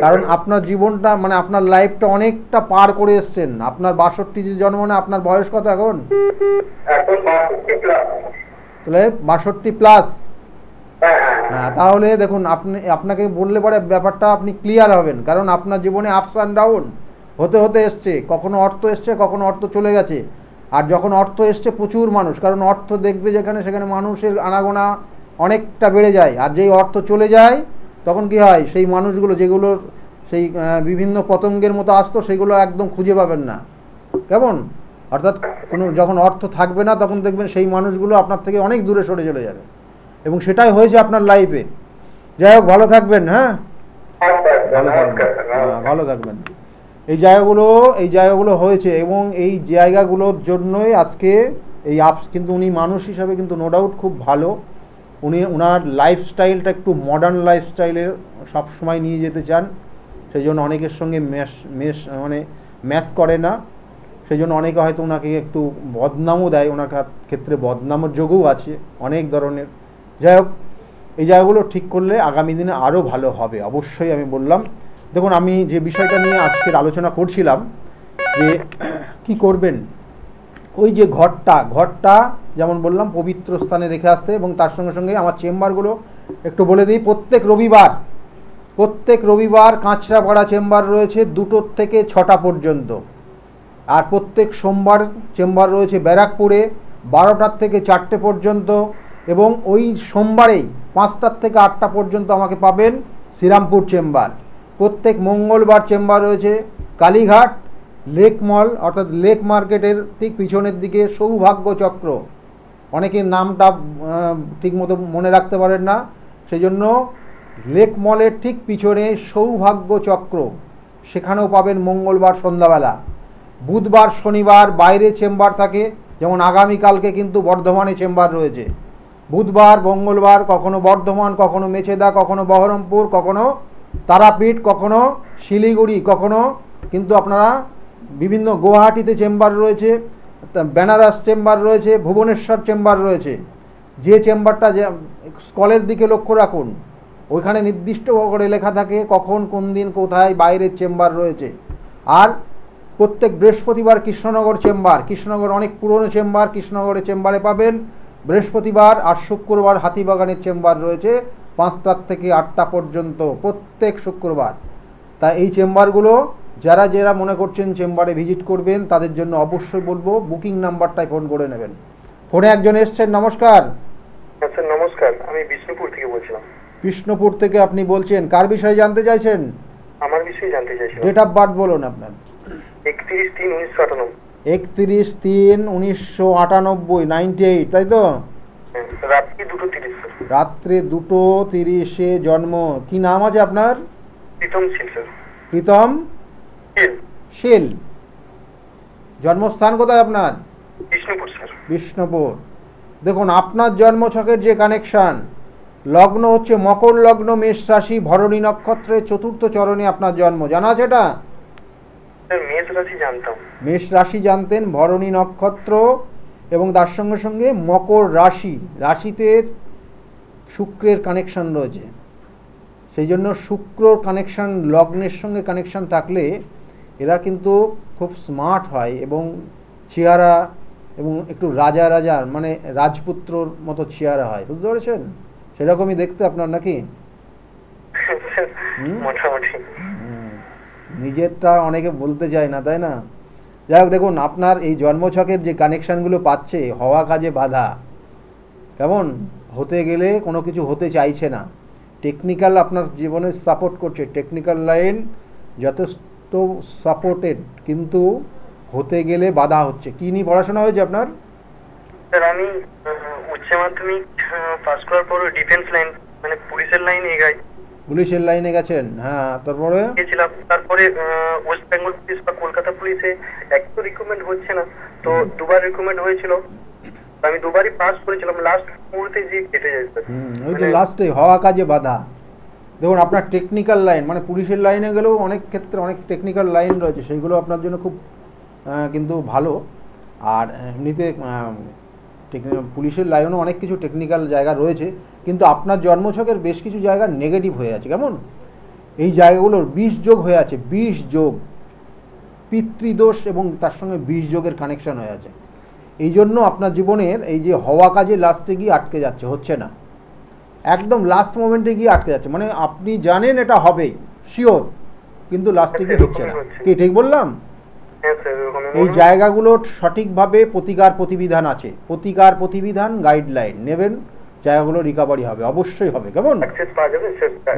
S1: কারণ আপনার জীবনটা, মানে আপনার লাইফটা অনেকটা পার করে এসছেন। আপনার 62 জন্ম, না আপনার বয়স কত এখন? তাহলে 62+। হ্যাঁ, তাহলে দেখুন, আপনাকে বললে পরে ব্যাপারটা আপনি ক্লিয়ার হবেন। কারণ আপনার জীবনে আপস অ্যান্ড ডাউন হতে হতে এসছে, কখনো অর্থ এসছে, কখনো অর্থ চলে গেছে। আর যখন অর্থ এসছে, প্রচুর মানুষ, কারণ অর্থ দেখবে যেখানে, সেখানে মানুষের আনাগোনা অনেকটা বেড়ে যায়। আর যেই অর্থ চলে যায়, তখন কি হয়, সেই মানুষগুলো যেগুলোর সেই বিভিন্ন পতঙ্গের মতো আসতো, সেগুলো একদম খুঁজে পাবেন না। কেমন? অর্থাৎ যখন অর্থ থাকবে না, তখন দেখবেন সেই মানুষগুলো আপনার থেকে অনেক দূরে সরে চলে যাবে, এবং সেটাই হয়েছে আপনার লাইফে। যাই হোক, ভালো থাকবেন। হ্যাঁ, ভালো থাকবেন। এই জায়গাগুলো হয়েছে, এবং এই জায়গাগুলোর জন্যই আজকে এই আপস। কিন্তু উনি মানুষ হিসাবে কিন্তু নো ডাউট খুব ভালো। ওনার লাইফস্টাইলটা একটু মডার্ন লাইফস্টাইলের সবসময় নিয়ে যেতে চান, সেই জন্য অনেকের সঙ্গে ম্যাচ করে না। সেই জন্য অনেকে হয়তো ওনাকে একটু বদনামও দেয়, ওনার ক্ষেত্রে বদনামের যোগও আছে অনেক ধরনের। যাই হোক, এই জায়গাগুলো ঠিক করলে আগামী দিনে আরও ভালো হবে, অবশ্যই আমি বললাম। দেখুন, আমি যে বিষয়টা নিয়ে আজকের আলোচনা করছিলাম, যে কি করবেন, ওই যে ঘরটা যেমন বললাম পবিত্র স্থানে রেখে আসতে, এবং তার সঙ্গে সঙ্গে আমার চেম্বারগুলো একটু বলে দিই। প্রত্যেক রবিবার কাঁচরাপাড়া চেম্বার রয়েছে 2টো থেকে 6টা পর্যন্ত। আর প্রত্যেক সোমবার চেম্বার রয়েছে ব্যারাকপুরে 12টার থেকে 4টে পর্যন্ত। এবং ওই সোমবারেই 5টার থেকে 8টা পর্যন্ত আমাকে পাবেন শ্রীরামপুর চেম্বার। প্রত্যেক মঙ্গলবার চেম্বার রয়েছে কালীঘাট লেক মল, অর্থাৎ লেক মার্কেটের ঠিক পিছনের দিকে সৌভাগ্য চক্র। অনেকের নামটা ঠিক মতো মনে রাখতে পারেন না, সেই জন্য লেক মলের ঠিক পিছনে সৌভাগ্য চক্র, সেখানেও পাবেন মঙ্গলবার সন্ধ্যাবেলা। বুধবার শনিবার বাইরে চেম্বার থাকে, যেমন আগামীকালকে কিন্তু বর্ধমানে চেম্বার রয়েছে। বুধবার মঙ্গলবার কখনো বর্ধমান, কখনো মেচেদা, কখনো বহরমপুর, কখনো তারাপীঠ, কখনো শিলিগুড়ি, কখনো কিন্তু আপনারা বিভিন্ন গুয়াহাটিতে চেম্বার রয়েছে, বেনারস চেম্বার রয়েছে, ভুবনেশ্বর চেম্বার রয়েছে। যে চেম্বারটা, যে স্কলের দিকে লক্ষ্য রাখুন, ওইখানে নির্দিষ্ট করে লেখা থাকে কখন, কোন দিন, কোথায় বাইরের চেম্বার রয়েছে। আর প্রত্যেক বৃহস্পতিবার কৃষ্ণনগর চেম্বার, কৃষ্ণনগর অনেক পুরনো চেম্বার, কৃষ্ণনগরের চেম্বারে পাবেন বৃহস্পতিবার। আর শুক্রবার হাতিবাগানের চেম্বার রয়েছে 5টার থেকে 8টা পর্যন্ত প্রত্যেক শুক্রবার। তা এই চেম্বারগুলো যারা মনে করছেন চেম্বারে ভিজিট করবেন, তাদের জন্য অবশ্যই বলবো বুকিং নাম্বারটাই ফোন করে নেবেন। ফোনে একজন এসছেন। নমস্কার।
S2: স্যার নমস্কার, আমি বিষ্ণুপুর থেকে বলছিলাম।
S1: বিষ্ণুপুর থেকে আপনি বলছেন, কার বিষয়ে জানতে চাইছেন?
S2: আমার বিষয়ে জানতে চাইছি।
S1: ডেট অফ বার্থ বলুন আপনার।
S2: 31/3/1998।
S1: 31/3/1998, 98, তাই তো?
S2: রাত্রি 2:30।
S1: রাত্রে 2:30 জন্ম। কি নাম আছে আপনার?
S2: প্রীতম শীল স্যার।
S1: প্রীতম শীল। জন্মস্থান কোথায় আপনার?
S2: বিষ্ণুপুর স্যার।
S1: বিষ্ণুপুর। দেখুন, আপনার জন্মছকের যে কানেকশন, লগ্ন হচ্ছে মকর লগ্ন, মেষ রাশি, ভরণী নক্ষত্রের 4র্থ চরণে আপনার জন্ম। জানা আছে এটা?
S2: মেষ রাশি জানতাম।
S1: মেষ রাশি জানতেন, ভরণী নক্ষত্র, এবং তার সঙ্গে সঙ্গে মকর রাশিতে শুক্রের কানেকশন রয়েছে। সেই জন্য শুক্রর কানেকশন, লগ্নের সঙ্গে কানেকশন থাকলে এরা কিন্তু খুব স্মার্ট হয়, এবং চেহারা এবং একটু রাজার মানে রাজপুত্রর মতো চেহারা হয়। বুঝতে পেরেছেন? সেরকমই দেখতে আপনার নাকি?
S2: মোটামুটি।
S1: নিজেরটা অনেকে বলতে চায় না, তাই না? যাই হোক, দেখুন আপনার এই জন্মছকের যে কানেকশনগুলো পাচ্ছে, হওয়া কাজে বাধা। কেমন? হতে গেলে কোনো কিছু হতে চাইছে না। টেকনিক্যাল আপনার জীবনে সাপোর্ট করছে, টেকনিক্যাল লাইন যথেষ্ট সাপোর্টেড, কিন্তু হতে গেলে বাধা হচ্ছে। কি নিয়ে পড়াশোনা হয়েছে আপনার?
S2: স্যার আমি উচ্চ মাধ্যমিক পাস করার পর ডিফেন্স লাইন, মানে পুলিশের লাইনে এগাই।
S1: পুলিশের লাইনে গেছেন, হ্যাঁ, তারপরে
S2: গেছিলাম। তারপরে ওয়েস্ট বেঙ্গল পুলিশ বা কলকাতা পুলিশে এক তো রিকমেন্ড হচ্ছে না, তো দুবার রিকমেন্ড হয়েছিল, আমি দুবারই পাস করেছিলাম, লাস্ট মুহূর্তে যে কেটে যায় স্যার।
S1: ওই তো লাস্টে হওয়া কাজে বাধা। দেখুন আপনার টেকনিক্যাল লাইন মানে পুলিশের লাইনে গেলেও অনেক ক্ষেত্রে অনেক টেকনিক্যাল লাইন রয়েছে, সেইগুলো আপনার জন্য খুব কিন্তু ভালো। আর এমনিতে পুলিশের লাইনেও অনেক কিছু টেকনিক্যাল জায়গা রয়েছে, কিন্তু আপনার জন্মছকের বেশ কিছু জায়গা নেগেটিভ হয়ে আছে। কেমন এই জায়গাগুলোর 20 যোগ হয়ে আছে, 20 যোগ পিতৃদোষ এবং তার সঙ্গে 20 যোগের কানেকশন হয়ে আছে। এই জন্য আপনার জীবনের এই যে হওয়া কাজে লাস্টে গিয়ে আটকে যাচ্ছে, হচ্ছে না, একদম লাস্ট মোমেন্টে গিয়ে আটকে যাচ্ছে। মানে আপনি জানেন এটা হবেই শিওর, কিন্তু লাস্টে গিয়ে হচ্ছে না। কি ঠিক বললাম? এই জায়গাগুলোর সঠিকভাবে প্রতিকার প্রতিবিধান আছে, প্রতিকার প্রতিবিধান গাইডলাইন নেবেন, জায়গাগুলো রিকভারি হবে, অবশ্যই হবে। কেমন?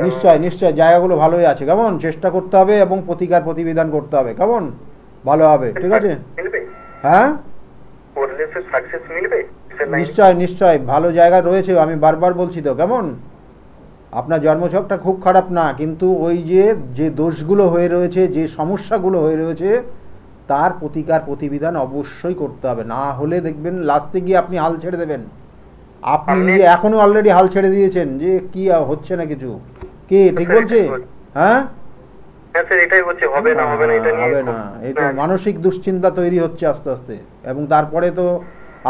S1: নিশ্চয় নিশ্চয়, জায়গাগুলো ভালোই আছে। কেমন? চেষ্টা করতে হবে এবং প্রতিকার প্রতিবিধান করতে হবে। কেমন? ভালো হবে, ঠিক আছে? হ্যাঁ নিশ্চয় নিশ্চয়, ভালো জায়গা রয়েছে, আমি বারবার বলছি তো। কেমন? আপনার জন্মছকটা খুব খারাপ না, কিন্তু ওই যে দোষগুলো হয়ে রয়েছে, যে সমস্যাগুলো হয়ে রয়েছে, তার প্রতিকার প্রতিবিধান অবশ্যই করতে হবে, না হলে দেখবেন লাস্টে গিয়ে আপনি হাল ছেড়ে দেবেন। আপনি নিজে এখনো অলরেডি হাল ছেড়ে দিয়েছেন যে কি হচ্ছে না কিছু। কি ঠিক বলছে? হ্যাঁ হবে না, এই তো মানসিক দুশ্চিন্তা তৈরি হচ্ছে আস্তে আস্তে, এবং তারপরে তো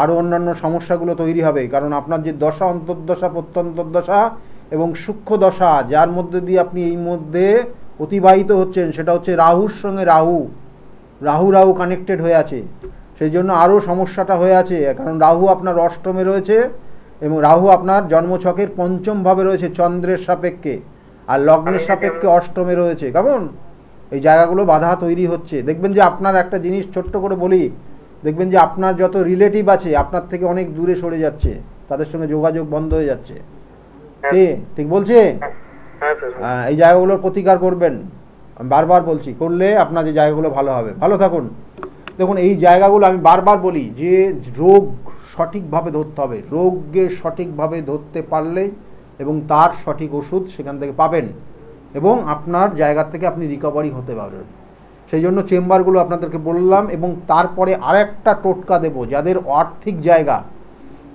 S1: আরো অন্যান্য সমস্যাগুলো তৈরি হবে। কারণ আপনার যে দশা, অন্তর্দশা, প্রত্যন্তর্দশা এবং সূক্ষ্ম দশা, যার মধ্যে দিয়ে আপনি এই মধ্যে অতিবাহিত হচ্ছেন, সেটা হচ্ছে রাহুর সঙ্গে রাহু কানেক্টেড হয়ে আছে, সেই জন্য আরও সমস্যাটা হয়ে আছে। কারণ রাহু আপনার অষ্টমে রয়েছে এবং রাহু আপনার জন্মছকের পঞ্চম ভাবে রয়েছে চন্দ্রের সাপেক্ষে, আর লগ্নের সাপেক্ষে অষ্টমে রয়েছে। কেমন? এই জায়গাগুলো বাধা তৈরি হচ্ছে। দেখবেন যে আপনার একটা জিনিস ছোট্ট করে বলি, দেখবেন যে আপনার যত রিলেটিভ আছে আপনার থেকে অনেক দূরে সরে যাচ্ছে, তাদের সঙ্গে যোগাযোগ বন্ধ হয়ে যাচ্ছে। ঠিক বলছে? এই জায়গাগুলোর প্রতিকার করবেন, আমি বারবার বলছি, করলে আপনার যে জায়গাগুলো ভালো হবে। ভালো থাকুন। দেখুন এই জায়গাগুলো আমি বারবার বলি যে রোগ সঠিকভাবে ধরতে হবে, রোগকে সঠিকভাবে ধরতে পারলেই এবং তার সঠিক ওষুধ সেখান থেকে পাবেন এবং আপনার জায়গা থেকে আপনি রিকভারি হতে পারবেন। সেই জন্য চেম্বারগুলো আপনাদেরকে বললাম। এবং তারপরে আরেকটা টোটকা দেব, যাদের আর্থিক জায়গা,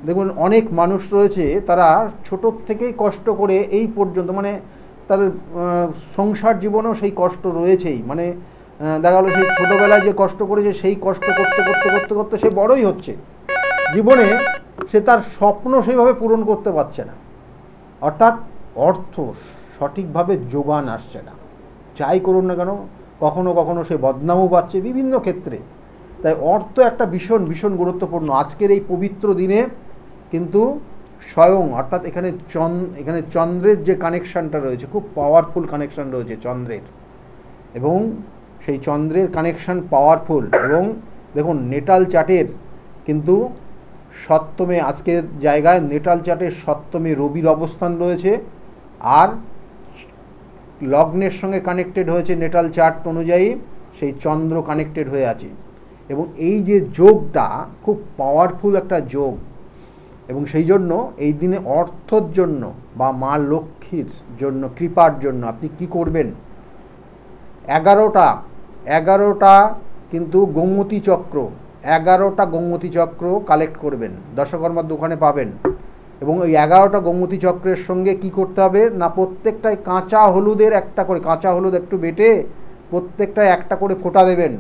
S1: দেখুন অনেক মানুষ রয়েছে তারা ছোটোর থেকেই কষ্ট করে এই পর্যন্ত, মানে তাদের সংসার জীবনেও সেই কষ্ট রয়েছেই। মানে দেখা গেলো সেই ছোটোবেলায় যে কষ্ট করেছে সেই কষ্ট করতে করতে করতে করতে সে বড়ই হচ্ছে, জীবনে সে তার স্বপ্ন সেইভাবে পূরণ করতে পারছে না, অর্থাৎ অর্থ সঠিকভাবে যোগান আসছে না। যাই করুন না কেন, কখনো কখনো সে বদনামও পাচ্ছে বিভিন্ন ক্ষেত্রে। তাই অর্থ একটা ভীষণ ভীষণ গুরুত্বপূর্ণ আজকের এই পবিত্র দিনে। কিন্তু স্বয়ং অর্থাৎ এখানে চন্দ্রের যে কানেকশানটা রয়েছে, খুব পাওয়ারফুল কানেকশান রয়েছে চন্দ্রের, এবং সেই চন্দ্রের কানেকশান পাওয়ারফুল। এবং দেখুন নেটাল চার্টের কিন্তু সপ্তমে, আজকের জায়গায় নেটাল চার্টের সপ্তমে রবির অবস্থান রয়েছে, আর লগ্নের সঙ্গে কানেক্টেড হয়েছে নেটাল চার্ট অনুযায়ী সেই চন্দ্র কানেক্টেড হয়ে আছে। এবং এই যে যোগটা খুব পাওয়ারফুল একটা যোগ, এবং সেই জন্য এই দিনে অর্থর জন্য বা মা লক্ষ্মীর জন্য, কৃপার জন্য আপনি কি করবেন, 11টা কিন্তু গোমতী চক্র, 11টা গোমতী চক্র কালেক্ট করবেন, দশকর্মার দোকানে পাবেন। এবং ওই 11টা গোমতী চক্রের সঙ্গে কি করতে হবে না, প্রত্যেকটায় কাঁচা হলুদের একটা করে, কাঁচা হলুদ একটু বেটে প্রত্যেকটায় একটা করে ফোঁটা দেবেন,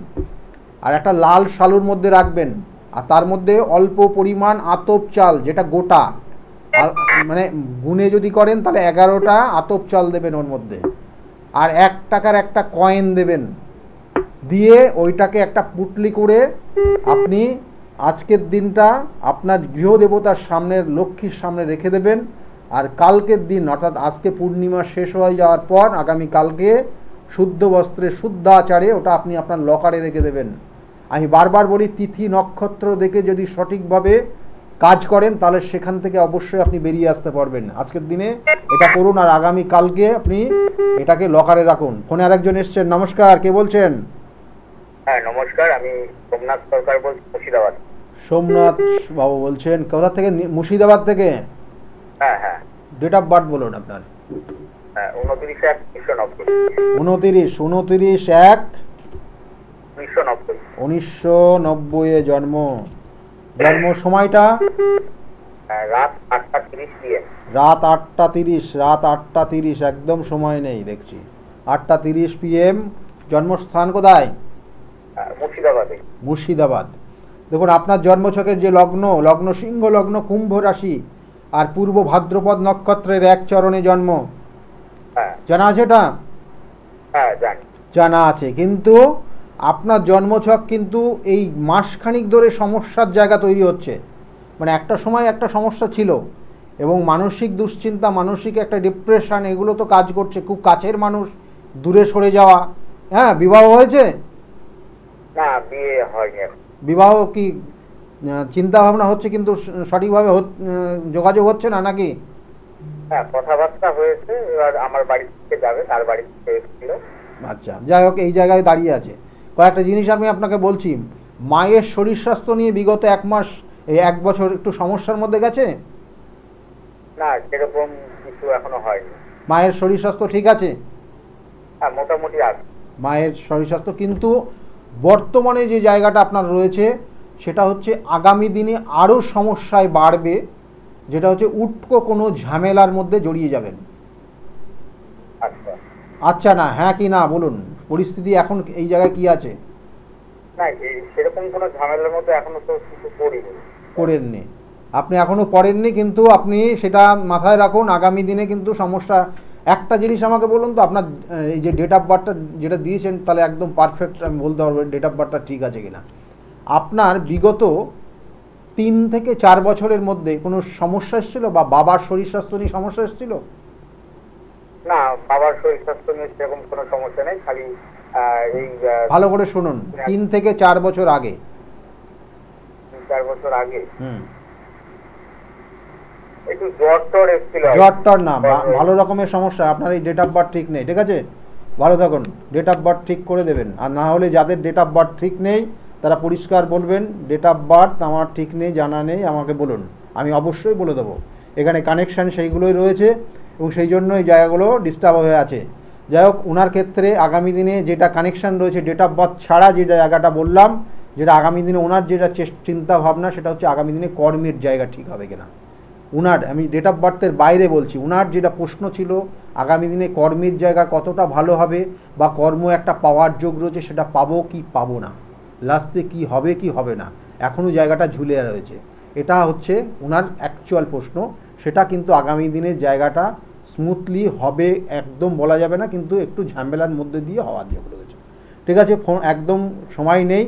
S1: আর একটা লাল শালুর মধ্যে রাখবেন, আর তার মধ্যে অল্প পরিমাণ আতপ চাল, যেটা গোটা, মানে গুনে যদি করেন তাহলে 11টা আতপ চাল দেবেন ওর মধ্যে, আর 1 টাকার একটা কয়েন দেবেন, দিয়ে ওইটাকে একটা পুটলি করে আপনি আজকের দিনটা আপনার গৃহদেবতার সামনের, লক্ষ্মীর সামনে রেখে দেবেন। আর কালকের দিন অর্থাৎ আজকে পূর্ণিমা শেষ হয়ে যাওয়ার পর আগামী কালকে শুদ্ধ বস্ত্রে শুদ্ধ আচারে ওটা আপনি আপনার লকারে রেখে দেবেন। আমি বারবার বলি, তিথি নক্ষত্র দেখে যদি সঠিকভাবে কাজ করেন তাহলে সেখান থেকে অবশ্যই আপনি বেরিয়ে আসতে পারবেন। আজকের দিনে এটা করুন, আর আগামী কালকে আপনি এটাকে লকারে রাখুন। ফোনে আরেকজন এসছেন। নমস্কার, কে বলছেন?
S2: হ্যাঁ নমস্কার, আমি সোমনাথ সরকার বলছি, মুর্শিদাবাদ।
S1: সোমনাথ বাবু বলছেন কোথা থেকে? মুর্শিদাবাদ থেকে।
S2: হ্যাঁ হ্যাঁ।
S1: ডেট অফ বার্থ বলুন আপনার। 19/1/1990 জন্ম। জন্ম সময়টা রাত 8:30। রাত 8:30 একদম সময় নেই দেখছি। 8:30 PM। জন্মস্থান কোথায়? মুর্শিদাবাদ। দেখুন আপনার জন্মছকের যে লগ্ন সিংহ লগ্ন, কুম্ভ রাশি আর পূর্ব ভাদ্রপদ নক্ষত্রের এক চরণে জন্ম। জানা আছে এটা? জানা আছে, কিন্তু আপনার জন্মছক কিন্তু এই মাসখানিক ধরে সমস্যার জায়গা তৈরি হচ্ছে। মানে একটা সময় একটা সমস্যা ছিল এবং মানসিক দুশ্চিন্তা, মানসিক একটা ডিপ্রেশন, এগুলো তো কাজ করছে। খুব কাছের মানুষ দূরে সরে যাওয়া। হ্যাঁ, বিবাহ হয়েছে?
S2: না, বিয়ে হয়নি।
S1: বিবাহ কি চিন্তা ভাবনা হচ্ছে কিন্তু সঠিকভাবে যোগাযোগ হচ্ছে না নাকি?
S2: হ্যাঁ, কথাবার্তা হয়েছে, এবার আমার বাড়ি থেকে যাবে, তার বাড়ি থেকে এসেছিল।
S1: আচ্ছা, যাই হোক, এই জায়গায় দাঁড়িয়ে আছে। কয়েকটা জিনিস আমি আপনাকে বলছি। মায়ের শরীর স্বাস্থ্য নিয়ে বিগত 1 মাস, এই 1 বছর একটু সমস্যার মধ্যে গেছে?
S2: না, সেরকম কিছু এখনো হয়নি।
S1: মায়ের শরীর স্বাস্থ্য ঠিক আছে?
S2: হ্যাঁ, মোটামুটি আছে
S1: মায়ের শরীর স্বাস্থ্য। কিন্তু বর্তমানে যে জায়গাটা আপনার রয়েছে সেটা হচ্ছে আগামী দিনে আরও সমস্যায় বাড়বে, যেটা হচ্ছে উটকো কোনো ঝামেলার মধ্যে জড়িয়ে যাবেন। আচ্ছা, না হ্যাঁ কি না বলুন, পরিস্থিতি এখন এই জায়গায় কি আছে?
S2: না, সেরকম কোনো ঝামেলার মধ্যে এখনো তো কিছু
S1: করেননি আপনি, এখনো পড়েননি, কিন্তু আপনি সেটা মাথায় রাখুন। আগামী দিনে কিন্তু সমস্যা। একটা জিনিস আমাকে বলুন তো, আপনার এই যে ডেট অফ বার্থটা যেটা দিয়েছেন, তাহলে একদম পারফেক্ট আমি বলতে পারবো ডেট অফ বার্থটা ঠিক আছে কিনা। আপনার বিগত 3 থেকে 4 বছরের মধ্যে কোনো সমস্যা এসেছিল বা বাবার শরীর স্বাস্থ্য নিয়ে সমস্যা এসেছিল?
S2: না, বাবার শরীর স্বাস্থ্য নিয়ে সেরকম কোনো সমস্যা নেই। খালি এই
S1: ভালো করে শুনুন, 3 থেকে 4 বছর আগে।
S2: 4 বছর আগে একটু জ্বর এসেছিল।
S1: জ্বর না, ভালো রকমের সমস্যা। আপনার এই ডেট অফ বার্থ ঠিক নেই, ঠিক আছে? ভালো থাকুন, ডেট অফ বার্থ ঠিক করে দেবেন। আর না হলে যাদের ডেট অফ বার্থ ঠিক নেই তারা পরিষ্কার বলবেন, ডেট অফ বার্থ আমার ঠিক নেই, জানা নেই, আমাকে বলুন, আমি অবশ্যই বলে দেবো। এখানে কানেকশান সেইগুলোই রয়েছে এবং সেই জন্য এই জায়গাগুলো ডিস্টার্ব হয়ে আছে। যাই হোক, ওনার ক্ষেত্রে আগামী দিনে যেটা কানেকশান রয়েছে ডেট অফ বার্থ ছাড়া, যে জায়গাটা বললাম, যেটা আগামী দিনে ওনার যেটা চিন্তা ভাবনা, সেটা হচ্ছে আগামী দিনে কর্মের জায়গা ঠিক হবে কিনা। উনার, আমি ডেট অফ বার্থের বাইরে বলছি, উনার যেটা প্রশ্ন ছিল আগামী দিনে কর্মের জায়গা কতটা ভালো হবে বা কর্ম একটা পাওয়ার যোগ রয়েছে, সেটা পাবো কি পাবো না, লাস্টে কি হবে কি হবে না, এখনও জায়গাটা ঝুলে রয়েছে। এটা হচ্ছে ওনার অ্যাকচুয়াল প্রশ্ন। সেটা কিন্তু আগামী দিনের জায়গাটা স্মুথলি হবে একদম বলা যাবে না, কিন্তু একটু ঝামেলার মধ্যে দিয়ে হওয়ার যোগ রয়েছে। ঠিক আছে, ফোন একদম সময় নেই।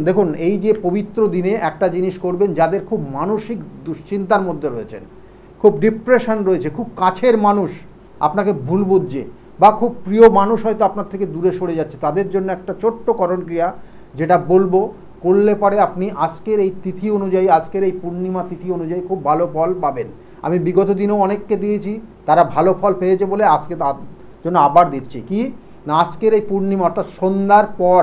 S1: দেখুন এই যে পবিত্র দিনে একটা জিনিস করবেন, যাদের খুব মানসিক দুশ্চিন্তার মধ্যে রয়েছেন, খুব ডিপ্রেশন রয়েছে, খুব কাছের মানুষ আপনাকে ভুল বুঝছে বা খুব প্রিয় মানুষ হয়তো আপনার থেকে দূরে সরে যাচ্ছে, তাদের জন্য একটা ছোট্ট করণ ক্রিয়া যেটা বলবো, করলে পরে আপনি আজকের এই তিথি অনুযায়ী, আজকের এই পূর্ণিমা তিথি অনুযায়ী খুব ভালো ফল পাবেন। আমি বিগত দিনেও অনেককে দিয়েছি, তারা ভালো ফল পেয়েছে বলে আজকে তার জন্য আবার দিচ্ছি। কি না, আজকের এই পূর্ণিমা অর্থাৎ সন্ধ্যার পর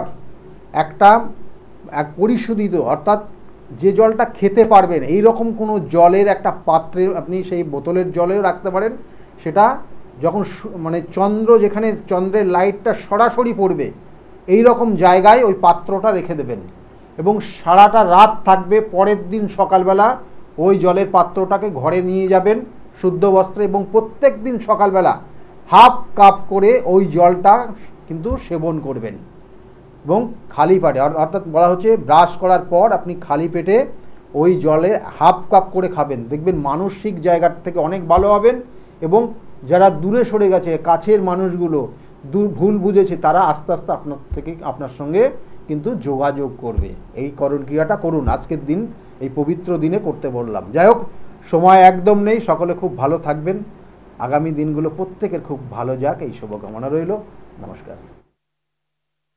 S1: এক পরিশোধিত, অর্থাৎ যে জলটা খেতে পারবেন এই রকম কোনো জলের একটা পাত্রে, আপনি সেই বোতলের জলেও রাখতে পারেন। সেটা যখন মানে চন্দ্র, যেখানে চন্দ্রের লাইটটা সরাসরি পড়বে এই রকম জায়গায় ওই পাত্রটা রেখে দেবেন এবং সারাটা রাত থাকবে। পরের দিন সকালবেলা ওই জলের পাত্রটাকে ঘরে নিয়ে যাবেন শুদ্ধ বস্ত্রে এবং প্রত্যেক দিন সকালবেলা হাফ কাপ করে ওই জলটা কিন্তু সেবন করবেন এবং খালি পেটে, অর্থাৎ বলা হচ্ছে ব্রাশ করার পর আপনি খালি পেটে ওই জলে হাফ কাপ করে খাবেন। দেখবেন মানসিক জায়গা থেকে অনেক ভালো হবেন এবং যারা দূরে সরে গেছে, কাছের মানুষগুলো ভুল বুঝেছে, তারা আস্তে আস্তে আপনার সঙ্গে কিন্তু যোগাযোগ করবে। এই করণ ক্রিয়াটা করুন, আজকের দিন এই পবিত্র দিনে করতে বললাম। যাই হোক, সময় একদম নেই, সকলে খুব ভালো থাকবেন। আগামী দিনগুলো প্রত্যেকের খুব ভালো যাক, এই শুভকামনা রইল। নমস্কার।